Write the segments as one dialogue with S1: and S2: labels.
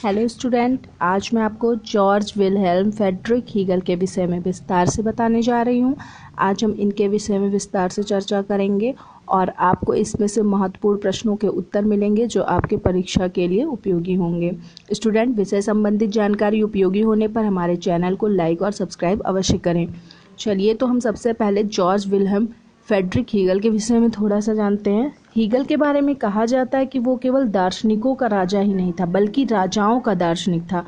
S1: Hello student, आज मैं आपको जॉर्ज विल्हेल्म फ्रेडरिक हीगल के विषय में विस्तार से बताने जा रही हूँ। आज हम इनके विषय में विस्तार से चर्चा करेंगे और आपको इसमें से महत्वपूर्ण प्रश्नों के उत्तर मिलेंगे जो आपके परीक्षा के लिए उपयोगी होंगे। स्टूडेंट, विषय संबंधित जानकारी उपयोगी होने पर हमारे चैनल को लाइक और सब्सक्राइब अवश्य करें। चलिए, तो हम सबसे पहले जॉर्ज विल्हेल्म फ्रेडरिक हीगल के विषय में थोड़ा सा जानते हैं। हीगल के बारे में कहा जाता है कि वो केवल दार्शनिकों का राजा ही नहीं था बल्कि राजाओं का दार्शनिक था।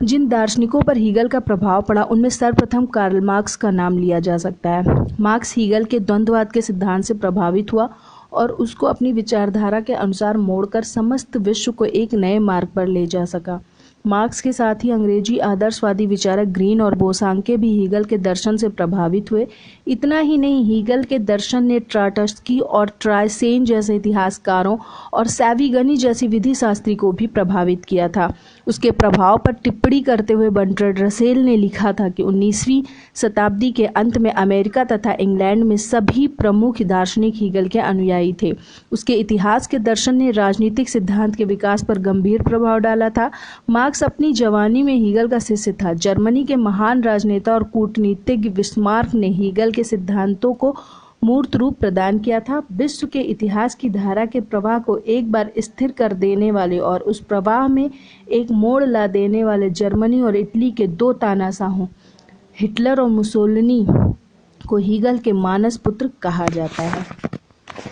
S1: जिन दार्शनिकों पर हीगल का प्रभाव पड़ा उनमें सर्वप्रथम कार्ल मार्क्स का नाम लिया जा सकता है। मार्क्स हीगल के द्वंद्ववाद के सिद्धांत से प्रभावित हुआ और उसको अपनी विचारधारा के अनुसार मोड़कर समस्त विश्व को एक नए मार्ग पर ले जा सका। मार्क्स के साथ ही अंग्रेजी आदर्शवादी विचारक ग्रीन और बोसांके भी हीगल के दर्शन से प्रभावित हुए। इतना ही नहीं, हीगल के दर्शन ने ट्राटस्की और ट्राइसेन जैसे इतिहासकारों और सैविगनी जैसी विधि शास्त्री को भी प्रभावित किया था। उसके प्रभाव पर टिप्पणी करते हुए बर्ट्रैंड रसेल ने लिखा था कि 19वीं शताब्दी के अंत में अमेरिका तथा इंग्लैंड में सभी प्रमुख दार्शनिक हीगल के अनुयायी थे। उसके इतिहास के दर्शन ने राजनीतिक सिद्धांत के विकास पर गंभीर प्रभाव डाला था। मार्क्स अपनी जवानी में हीगल का शिष्य था। जर्मनी के महान राजनेता और कूटनीतिज्ञ बिस्मार्क ने हीगल के सिद्धांतों को मूर्त रूप प्रदान किया था। विश्व के इतिहास की धारा के प्रवाह को एक बार स्थिर कर देने वाले और उस प्रवाह में एक मोड़ ला देने वाले जर्मनी और इटली के दो तानाशाहों हिटलर और मुसोलिनी को हीगल के मानस पुत्र कहा जाता है।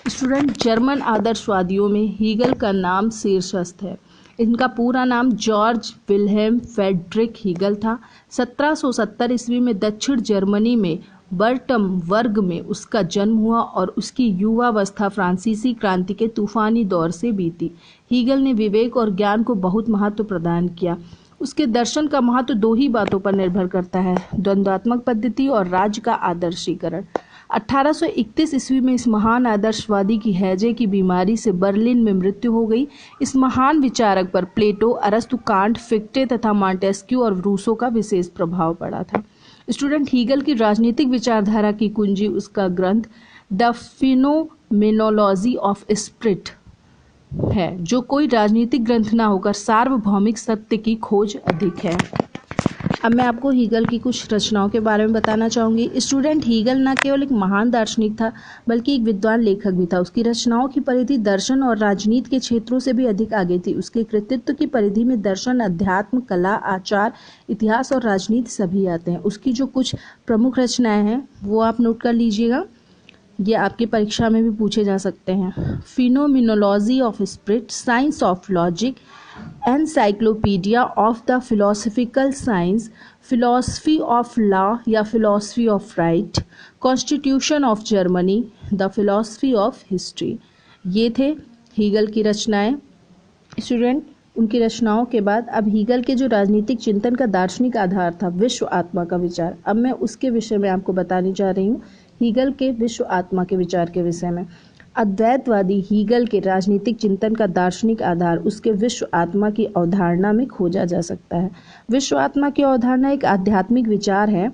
S1: स्टूडेंट, जर्मन आदर्शवादियों में हीगल का नाम शीर्षस्थ है। इनका पूरा नाम जॉर्ज विल्हेल्म फ्रेडरिक हीगल था। 1770 ईस्वी में दक्षिण जर्मनी में बर्टमवर्ग में उसका जन्म हुआ और उसकी युवावस्था फ्रांसीसी क्रांति के तूफानी दौर से बीती। हीगल ने विवेक और ज्ञान को बहुत महत्व प्रदान किया। उसके दर्शन का महत्व दो ही बातों पर निर्भर करता है, द्वंद्वात्मक पद्धति और राज्य का आदर्शीकरण। 1831 ईस्वी में इस महान आदर्शवादी की हैजे की बीमारी से बर्लिन में मृत्यु हो गई। इस महान विचारक पर प्लेटो, अरस्तु, कांट, फिक्टे तथा मॉन्टेस्क्यू और रूसो का विशेष प्रभाव पड़ा था। स्टूडेंट, हीगल की राजनीतिक विचारधारा की कुंजी उसका ग्रंथ द फिनोमेनोलॉजी ऑफ स्पिरिट है, जो कोई राजनीतिक ग्रंथ न होकर सार्वभौमिक सत्य की खोज अधिक है। अब मैं आपको हीगल की कुछ रचनाओं के बारे में बताना चाहूँगी। स्टूडेंट, हीगल न केवल एक महान दार्शनिक था बल्कि एक विद्वान लेखक भी था। उसकी रचनाओं की परिधि दर्शन और राजनीति के क्षेत्रों से भी अधिक आगे थी। उसके कृतित्व की परिधि में दर्शन, अध्यात्म, कला, आचार, इतिहास और राजनीति सभी आते हैं। उसकी जो कुछ प्रमुख रचनाएं हैं वो आप नोट कर लीजिएगा, ये आपकी परीक्षा में भी पूछे जा सकते हैं। Phenomenology of spirit, science of logic, encyclopaedia of the philosophical science, philosophy of law या philosophy of right, constitution of Germany, the philosophy of history. ये थे हीगल की रचनाएं। स्टूडेंट, उनकी रचनाओं के बाद अब हीगल के जो राजनीतिक चिंतन का दार्शनिक आधार था विश्व आत्मा का विचार, अब मैं उसके विषय में आपको बताने जा रही हूँ। हीगल के विश्व आत्मा के विचार के विषय में अद्वैतवादी हीगल के राजनीतिक चिंतन का दार्शनिक आधार उसके विश्व आत्मा की अवधारणा में खोजा जा सकता है। विश्व आत्मा की अवधारणा एक आध्यात्मिक विचार है।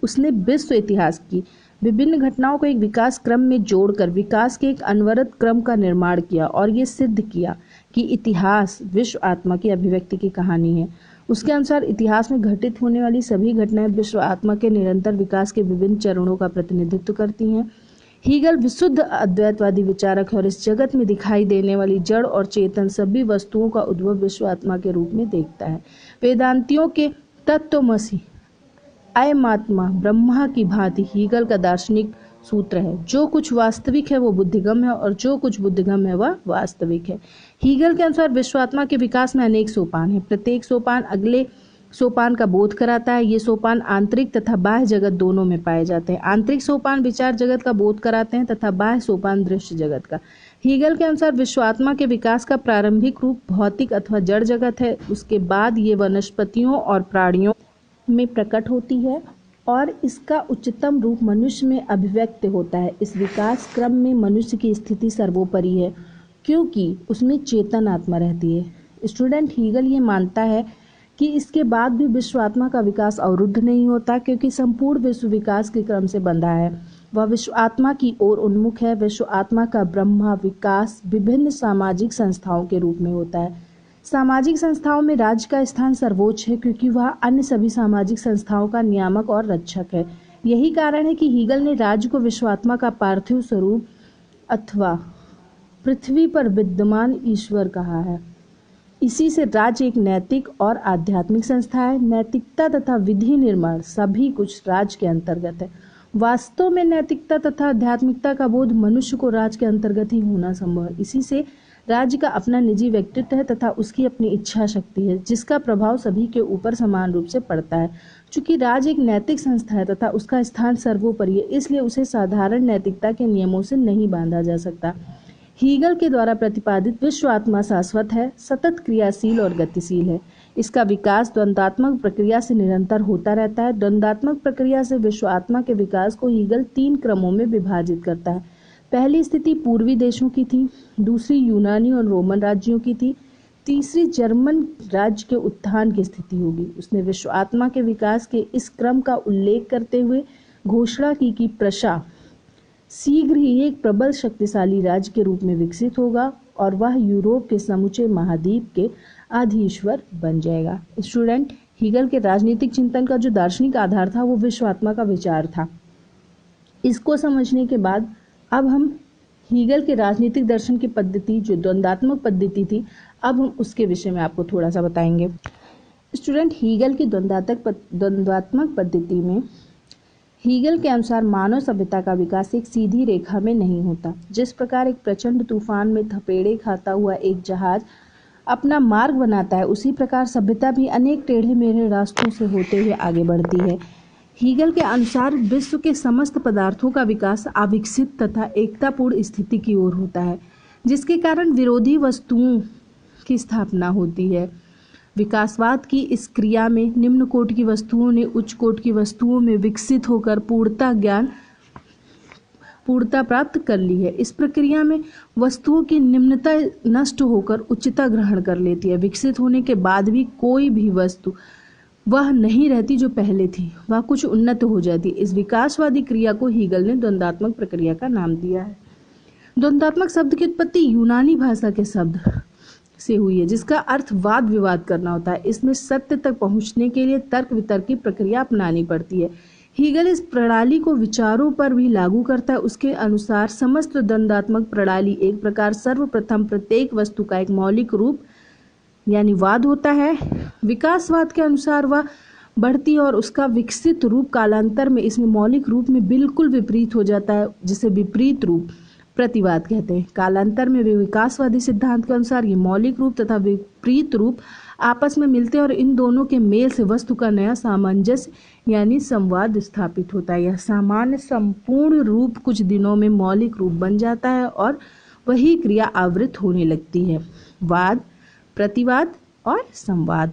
S1: उसने विश्व इतिहास की विभिन्न घटनाओं को एक विकास क्रम में जोड़कर विकास के एक अनवरत क्रम का निर्माण किया और ये सिद्ध किया कि इतिहास विश्व आत्मा की अभिव्यक्ति की कहानी है। उसके अनुसार इतिहास में घटित होने वाली सभी घटनाएं विश्व आत्मा के निरंतर विकास के विभिन्न चरणों का प्रतिनिधित्व करती हैं। हीगल विशुद्ध अद्वैतवादी विचारक है और इस जगत में दिखाई देने वाली जड़ और चेतन सभी वस्तुओं का उद्भव विश्व आत्मा के रूप में देखता है। वेदांतियों के तत्वमसि अयमात्मा ब्रह्मा की भांति हीगल का दार्शनिक सूत्र है, जो कुछ वास्तविक है वो बुद्धिगम है और जो कुछ बुद्धिगम है वह वास्तविक है। हीगल के अनुसार विश्वात्मा के विकास में अनेक सोपान हैं। प्रत्येक सोपान अगले सोपान का बोध कराता है। ये सोपान आंतरिक तथा बाह्य जगत दोनों में पाए जाते हैं। आंतरिक सोपान विचार जगत का बोध कराते हैं तथा बाह्य सोपान दृश्य जगत का। हीगल के अनुसार विश्वात्मा के विकास का प्रारंभिक रूप भौतिक अथवा जड़ जगत है। उसके बाद ये वनस्पतियों और प्राणियों में प्रकट होती है और इसका उच्चतम रूप मनुष्य में अभिव्यक्त होता है। इस विकास क्रम में मनुष्य की स्थिति सर्वोपरि है क्योंकि उसमें चेतन आत्मा रहती है। स्टूडेंट, हीगल ये मानता है कि इसके बाद भी विश्व आत्मा का विकास अवरुद्ध नहीं होता क्योंकि संपूर्ण विश्व विकास के क्रम से बंधा है। वह विश्व आत्मा की ओर उन्मुख है। विश्व आत्मा का ब्रह्मा विकास विभिन्न सामाजिक संस्थाओं के रूप में होता है। सामाजिक संस्थाओं में राज्य का स्थान सर्वोच्च है क्योंकि वह अन्य सभी सामाजिक संस्थाओं का नियामक और रक्षक है। यही कारण है कि हीगल ने राज्य को विश्वात्मा का पार्थिव स्वरूप अथवा पृथ्वी पर विद्यमान ईश्वर कहा है। इसी से राज्य एक नैतिक और आध्यात्मिक संस्था है। नैतिकता तथा विधि निर्माण सभी कुछ राज्य के अंतर्गत है। वास्तव में नैतिकता तथा आध्यात्मिकता का बोध मनुष्य को राज्य के अंतर्गत ही होना संभव है। इसी से राज्य का अपना निजी व्यक्तित्व है तथा उसकी अपनी इच्छा शक्ति है जिसका प्रभाव सभी के ऊपर समान रूप से पड़ता है। चूंकि राज्य एक नैतिक संस्था है तथा उसका स्थान सर्वोपरि है, इसलिए उसे साधारण नैतिकता के नियमों से नहीं बांधा जा सकता। हीगल के द्वारा प्रतिपादित विश्व आत्मा शाश्वत है, सतत क्रियाशील और गतिशील है। इसका विकास द्वंद्वात्मक प्रक्रिया से निरंतर होता रहता है। द्वंद्वात्मक प्रक्रिया से विश्व आत्मा के विकास को हीगल 3 क्रमों में विभाजित करता है। पहली स्थिति पूर्वी देशों की थी, दूसरी यूनानी और रोमन राज्यों की थी, तीसरी जर्मन राज्य के उत्थान की स्थिति होगी। उसने विश्व आत्मा के विकास के इस क्रम का उल्लेख करते हुए घोषणा की कि प्रशा शीघ्र ही एक प्रबल शक्तिशाली राज्य के रूप में विकसित होगा और वह यूरोप के समूचे महाद्वीप के आधीश्वर बन जाएगा। स्टूडेंट, हीगल के राजनीतिक चिंतन का जो दार्शनिक आधार था वो विश्व आत्मा का विचार था। इसको समझने के बाद अब हम हीगल के राजनीतिक दर्शन की पद्धति जो द्वंद्वात्मक पद्धति थी, अब हम उसके विषय में आपको थोड़ा सा बताएंगे। स्टूडेंट, हीगल की द्वंद्वात्मक पद्धति में हीगल के अनुसार मानव सभ्यता का विकास एक सीधी रेखा में नहीं होता। जिस प्रकार एक प्रचंड तूफान में थपेड़े खाता हुआ एक जहाज अपना मार्ग बनाता है, उसी प्रकार सभ्यता भी अनेक टेढ़े मेढ़े रास्तों से होते हुए आगे बढ़ती है। हीगल के अनुसार विश्व के समस्त पदार्थों का विकास अविकसित तथा एकतापूर्ण स्थिति की ओर होता है, जिसके कारण विरोधी वस्तुओं की स्थापना होती है। विकासवाद की इस क्रिया में निम्न कोटि की वस्तुओं ने उच्च कोटि की वस्तुओं में विकसित होकर पूर्णता प्राप्त कर ली है। इस प्रक्रिया में वस्तुओं की निम्नता नष्ट होकर उच्चता ग्रहण कर लेती है। विकसित होने के बाद भी कोई भी वस्तु वह नहीं रहती जो पहले थी, वह कुछ उन्नत हो जाती। इस विकासवादी क्रिया को हीगल ने द्वंद्वात्मक प्रक्रिया का नाम दिया है। द्वंद्वात्मक शब्द की उत्पत्ति यूनानी भाषा के शब्द से हुई है, जिसका अर्थ वाद विवाद करना होता है। इसमें सत्य तक पहुंचने के लिए तर्क वितर्क की प्रक्रिया अपनानी पड़ती है। हीगल इस प्रणाली को विचारों पर भी लागू करता है। उसके अनुसार समस्त द्वंद्वात्मक प्रणाली एक प्रकार सर्वप्रथम प्रत्येक वस्तु का एक मौलिक रूप यानी वाद होता है। विकासवाद के अनुसार वह बढ़ती और उसका विकसित रूप कालांतर में इसमें मौलिक रूप में बिल्कुल विपरीत हो जाता है, जिसे विपरीत रूप प्रतिवाद कहते हैं। कालांतर में विकासवादी सिद्धांत के अनुसार ये मौलिक रूप तथा विपरीत रूप आपस में मिलते हैं और इन दोनों के मेल से वस्तु का नया सामंजस्य यानी संवाद स्थापित होता है। यह सामान्य संपूर्ण रूप कुछ दिनों में मौलिक रूप बन जाता है और वही क्रिया आवृत होने लगती है। वाद, प्रतिवाद और संवाद,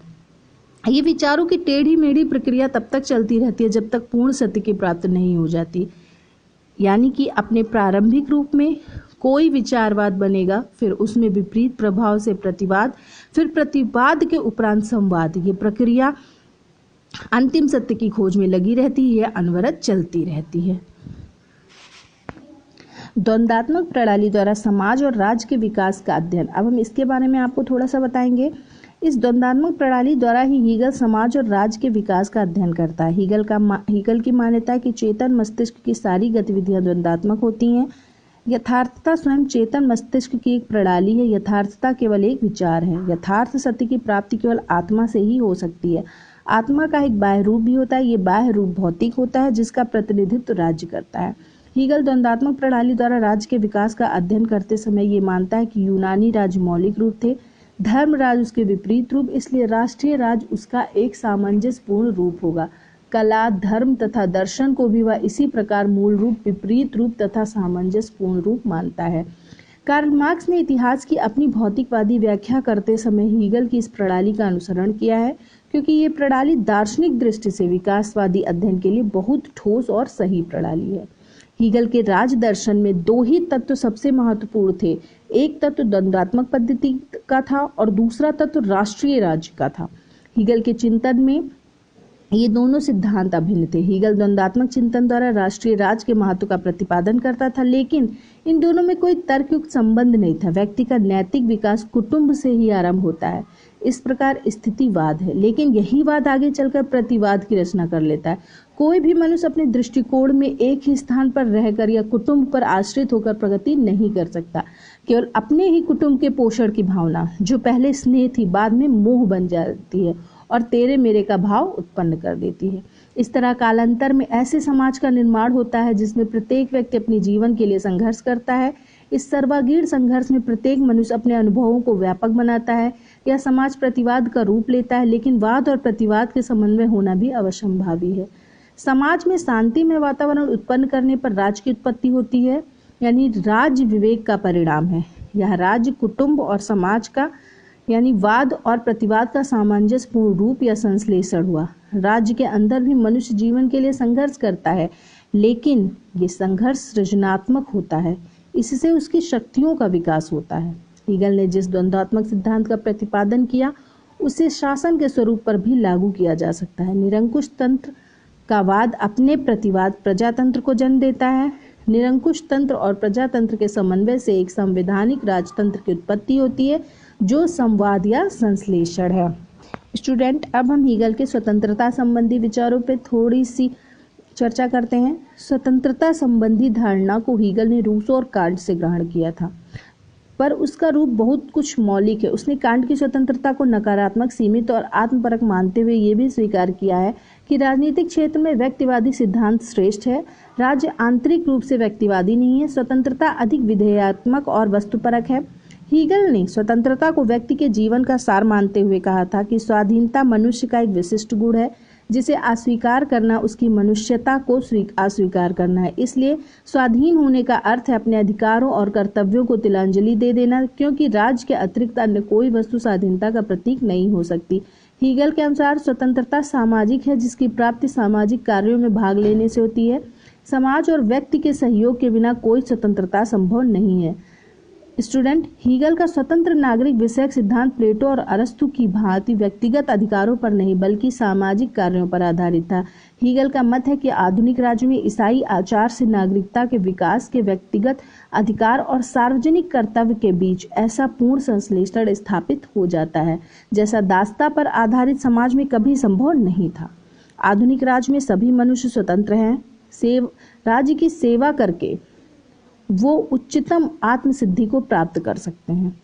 S1: ये विचारों की टेढ़ी मेढ़ी प्रक्रिया तब तक चलती रहती है जब तक पूर्ण सत्य की प्राप्त नहीं हो जाती। यानी कि अपने प्रारंभिक रूप में कोई विचारवाद बनेगा, फिर उसमें विपरीत प्रभाव से प्रतिवाद, फिर प्रतिवाद के उपरांत संवाद। ये प्रक्रिया अंतिम सत्य की खोज में लगी रहती है, यह अनवरत चलती रहती है। द्वंद्वात्मक प्रणाली द्वारा समाज और राज्य के विकास का अध्ययन, अब हम इसके बारे में आपको थोड़ा सा बताएंगे। इस द्वंद्वात्मक प्रणाली द्वारा ही हीगल समाज और राज्य के विकास का अध्ययन करता है। हीगल की मान्यता है कि चेतन मस्तिष्क की सारी गतिविधियां द्वंद्वात्मक होती हैं। यथार्थता स्वयं चेतन मस्तिष्क की एक प्रणाली है। यथार्थता केवल एक विचार है। यथार्थ सत्य की प्राप्ति केवल आत्मा से ही हो सकती है। आत्मा का एक बाह्य रूप भी होता है। ये बाह्य रूप भौतिक होता है, जिसका प्रतिनिधित्व राज्य करता है। हीगल द्वंद्वात्मक प्रणाली द्वारा राज्य के विकास का अध्ययन करते समय ये मानता है कि यूनानी राज्य मौलिक रूप थे, धर्म राज उसके विपरीत रूप, इसलिए राष्ट्रीय राज उसका एक सामंजस्यपूर्ण रूप होगा। कला, धर्म तथा दर्शन को भी वह इसी प्रकार मूल रूप, विपरीत रूप तथा सामंजस्यपूर्ण रूप मानता है। कार्ल मार्क्स ने इतिहास की अपनी भौतिकवादी व्याख्या करते समय हीगल की इस प्रणाली का अनुसरण किया है, क्योंकि ये प्रणाली दार्शनिक दृष्टि से विकासवादी अध्ययन के लिए बहुत ठोस और सही प्रणाली है। हीगल के राज दर्शन में दो ही तत्व सबसे महत्वपूर्ण थे। एक तत्व द्वंद्वात्मक पद्धति का था और दूसरा तत्व राष्ट्रीय राज्य का था। हीगल के चिंतन में ये दोनों सिद्धांत अभिन्न थे। हीगल द्वंद्वात्मक चिंतन द्वारा राष्ट्रीय राज्य के महत्व का प्रतिपादन करता था, लेकिन इन दोनों में कोई तर्कयुक्त संबंध नहीं था। व्यक्ति का नैतिक विकास कुटुंब से ही आरंभ होता है, इस प्रकार स्थितिवाद है। लेकिन यही वाद आगे चलकर प्रतिवाद की रचना कर लेता है। कोई भी मनुष्य अपने दृष्टिकोण में एक ही स्थान पर रहकर या कुटुंब पर आश्रित होकर प्रगति नहीं कर सकता। केवल अपने ही कुटुंब के पोषण की भावना, जो पहले स्नेह थी, बाद में मोह बन जाती है और तेरे मेरे का भाव उत्पन्न कर देती है। इस तरह कालांतर में ऐसे समाज का निर्माण होता है जिसमें प्रत्येक व्यक्ति अपने जीवन के लिए संघर्ष करता है। इस सर्वांगीण संघर्ष में प्रत्येक मनुष्य अपने अनुभवों को व्यापक बनाता है। यह समाज प्रतिवाद का रूप लेता है, लेकिन वाद और प्रतिवाद के समन्वय होना भी अवश्यंभावी है। समाज में शांतिमय वातावरण उत्पन्न करने पर राज्य की उत्पत्ति होती है, यानी राज्य विवेक का परिणाम है। यह राज्य कुटुंब और समाज का यानी वाद और प्रतिवाद का सामंजस्यपूर्ण रूप या संश्लेषण हुआ। राज्य के अंदर भी मनुष्य जीवन के लिए संघर्ष करता है, लेकिन ये संघर्ष सृजनात्मक होता है। इससे उसकी शक्तियों का विकास होता है। हीगल ने जिस द्वंद्वात्मक सिद्धांत का प्रतिपादन किया, उसे शासन के स्वरूप पर भी लागू किया जा सकता है। निरंकुश तंत्र का वाद अपने प्रतिवाद प्रजातंत्र को जन्म देता है। निरंकुश तंत्र और प्रजातंत्र के समन्वय से एक संवैधानिक राजतंत्र की उत्पत्ति होती है, जो संवाद या संश्लेषण है। स्टूडेंट, अब हम हीगल के स्वतंत्रता संबंधी विचारों पर थोड़ी सी चर्चा करते हैं। स्वतंत्रता संबंधी धारणा को हीगल ने रूसो और कांट से ग्रहण किया था, पर उसका रूप बहुत कुछ मौलिक है। उसने कांट की स्वतंत्रता को नकारात्मक, सीमित और आत्मपरक मानते हुए ये भी स्वीकार किया है कि राजनीतिक क्षेत्र में व्यक्तिवादी सिद्धांत श्रेष्ठ है। राज्य आंतरिक रूप से व्यक्तिवादी नहीं है। स्वतंत्रता अधिक विधेयात्मक और वस्तुपरक है। हीगल ने स्वतंत्रता को व्यक्ति के जीवन का सार मानते हुए कहा था कि स्वाधीनता मनुष्य का एक विशिष्ट गुण है, जिसे अस्वीकार करना उसकी मनुष्यता को अस्वीकार करना है। इसलिए स्वाधीन होने का अर्थ है अपने अधिकारों और कर्तव्यों को तिलांजलि दे देना, क्योंकि राज्य के अतिरिक्त अन्य कोई वस्तु स्वाधीनता का प्रतीक नहीं हो सकती। हीगल के अनुसार स्वतंत्रता सामाजिक है, जिसकी प्राप्ति सामाजिक कार्यों में भाग लेने से होती है। समाज और व्यक्ति के सहयोग के बिना कोई स्वतंत्रता संभव नहीं है। स्टूडेंट, हीगल का स्वतंत्र नागरिक विषयक सिद्धांत प्लेटो और अरस्तु की भांति व्यक्तिगत अधिकारों पर नहीं बल्कि सामाजिक कार्यों पर आधारित था। हीगल का मत है कि आधुनिक राज्य में ईसाई आचार से नागरिकता के विकास के व्यक्तिगत अधिकार और सार्वजनिक कर्तव्य के बीच ऐसा पूर्ण संश्लेषण स्थापित हो जाता है, जैसा दासता पर आधारित समाज में कभी संभव नहीं था। आधुनिक राज्य में सभी मनुष्य स्वतंत्र हैं। राज्य की सेवा करके वो उच्चतम आत्मसिद्धि को प्राप्त कर सकते हैं।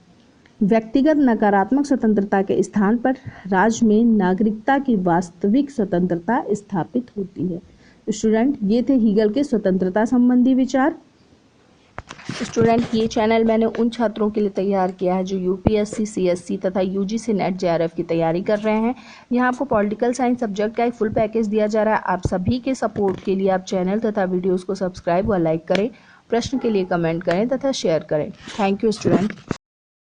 S1: व्यक्तिगत नकारात्मक स्वतंत्रता के स्थान पर राज्य में नागरिकता की वास्तविक स्वतंत्रता स्थापित होती है। स्टूडेंट, ये थे हीगल के स्वतंत्रता संबंधी विचार। स्टूडेंट, ये चैनल मैंने उन छात्रों के लिए तैयार किया है जो यूपीएससी, सीएससी तथा यूजीसी नेट जेआरएफ की तैयारी कर रहे हैं। यहाँ आपको पॉलिटिकल साइंस सब्जेक्ट का एक फुल पैकेज दिया जा रहा है। आप सभी के सपोर्ट के लिए आप चैनल तथा वीडियोज़ को सब्सक्राइब व लाइक करें, प्रश्न के लिए कमेंट करें तथा शेयर करें। Thank you student.